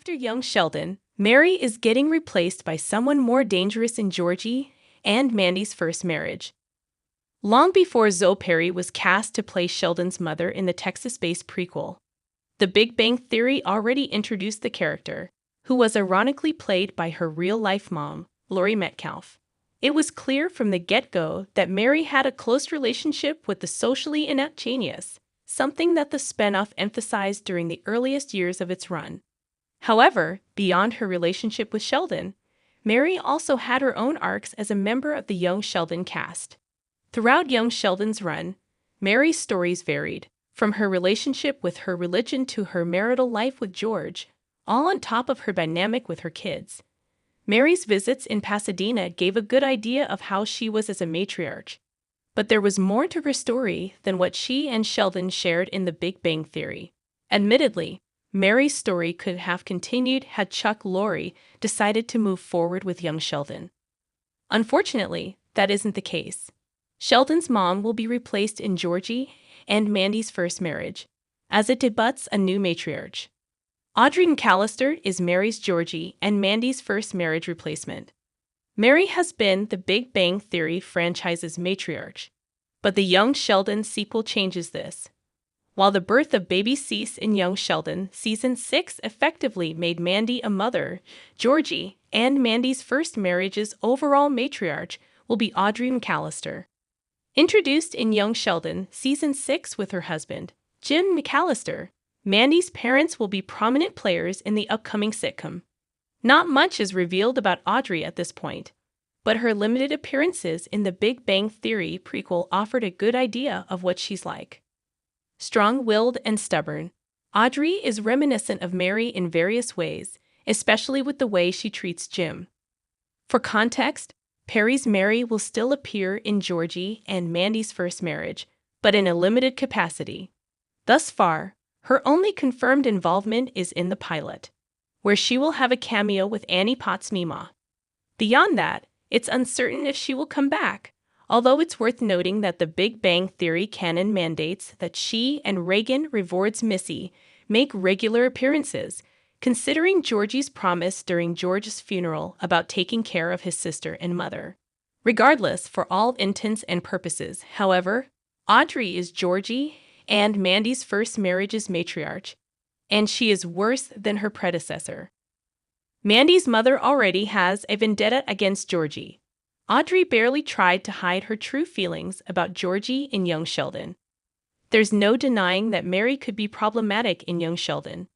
After young Sheldon, Mary is getting replaced by someone more dangerous in Georgie and Mandy's first marriage. Long before Zoe Perry was cast to play Sheldon's mother in the Texas-based prequel, The Big Bang Theory already introduced the character, who was ironically played by her real-life mom, Laurie Metcalf. It was clear from the get-go that Mary had a close relationship with the socially inept genius, something that the spinoff emphasized during the earliest years of its run. However, beyond her relationship with Sheldon, Mary also had her own arcs as a member of the Young Sheldon cast. Throughout Young Sheldon's run, Mary's stories varied, from her relationship with her religion to her marital life with George, all on top of her dynamic with her kids. Mary's visits in Pasadena gave a good idea of how she was as a matriarch. But there was more to her story than what she and Sheldon shared in The Big Bang Theory. Admittedly, Mary's story could have continued had Chuck Lorre decided to move forward with young Sheldon. Unfortunately, that isn't the case. Sheldon's mom will be replaced in Georgie and Mandy's first marriage, as it debuts a new matriarch. Audrey McAllister is Mary's Georgie and Mandy's first marriage replacement. Mary has been the Big Bang Theory franchise's matriarch, but the Young Sheldon sequel changes this. While the birth of baby Cease in Young Sheldon Season 6 effectively made Mandy a mother, Georgie and Mandy's first marriage's overall matriarch will be Audrey McAllister. Introduced in Young Sheldon Season 6 with her husband, Jim McAllister, Mandy's parents will be prominent players in the upcoming sitcom. Not much is revealed about Audrey at this point, but her limited appearances in the Big Bang Theory prequel offered a good idea of what she's like. Strong-willed and stubborn, Audrey is reminiscent of Mary in various ways, especially with the way she treats Jim. For context, Perry's Mary will still appear in Georgie and Mandy's first marriage, but in a limited capacity. Thus far, her only confirmed involvement is in the pilot, where she will have a cameo with Annie Potts Mima. Beyond that, it's uncertain if she will come back, although it's worth noting that the Big Bang Theory canon mandates that she and Reagan Reward's Missy make regular appearances, considering Georgie's promise during George's funeral about taking care of his sister and mother. Regardless, for all intents and purposes, however, Audrey is Georgie and Mandy's first marriage's matriarch, and she is worse than her predecessor. Mandy's mother already has a vendetta against Georgie. Audrey barely tried to hide her true feelings about Georgie in Young Sheldon. There's no denying that Mary could be problematic in Young Sheldon.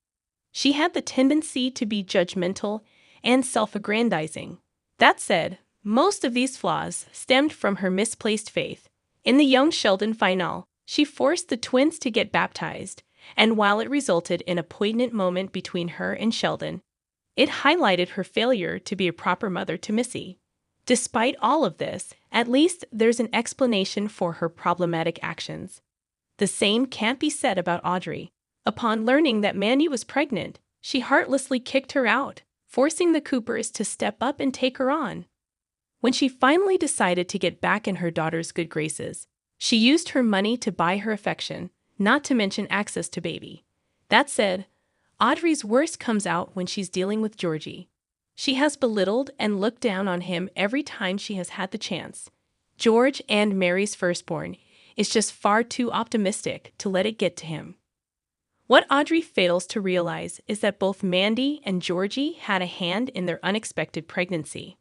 She had the tendency to be judgmental and self-aggrandizing. That said, most of these flaws stemmed from her misplaced faith. In the Young Sheldon finale, she forced the twins to get baptized, and while it resulted in a poignant moment between her and Sheldon, it highlighted her failure to be a proper mother to Missy. Despite all of this, at least there's an explanation for her problematic actions. The same can't be said about Audrey. Upon learning that Mandy was pregnant, she heartlessly kicked her out, forcing the Coopers to step up and take her on. When she finally decided to get back in her daughter's good graces, she used her money to buy her affection, not to mention access to baby. That said, Audrey's worst comes out when she's dealing with Georgie. She has belittled and looked down on him every time she has had the chance. George and Mary's firstborn is just far too optimistic to let it get to him. What Audrey fails to realize is that both Mandy and Georgie had a hand in their unexpected pregnancy.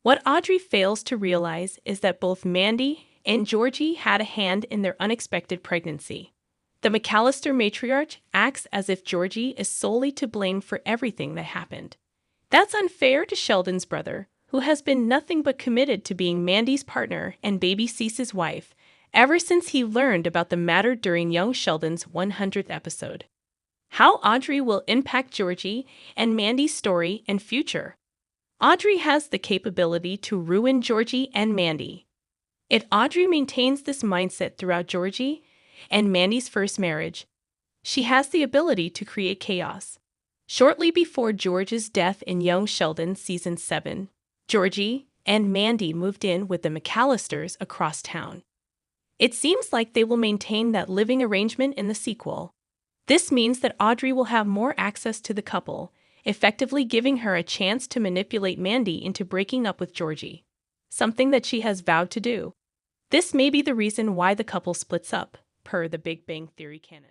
What Audrey fails to realize is that both Mandy and Georgie had a hand in their unexpected pregnancy. The McAllister matriarch acts as if Georgie is solely to blame for everything that happened. That's unfair to Sheldon's brother, who has been nothing but committed to being Mandy's partner and baby Cease's wife ever since he learned about the matter during Young Sheldon's 100th episode. How Audrey will impact Georgie and Mandy's story and future. Audrey has the capability to ruin Georgie and Mandy. If Audrey maintains this mindset throughout Georgie and Mandy's first marriage, she has the ability to create chaos. Shortly before George's death in Young Sheldon Season 7, Georgie and Mandy moved in with the McAllisters across town. It seems like they will maintain that living arrangement in the sequel. This means that Audrey will have more access to the couple effectively giving her a chance to manipulate Mandy into breaking up with Georgie, something that she has vowed to do. This may be the reason why the couple splits up, per the Big Bang Theory canon.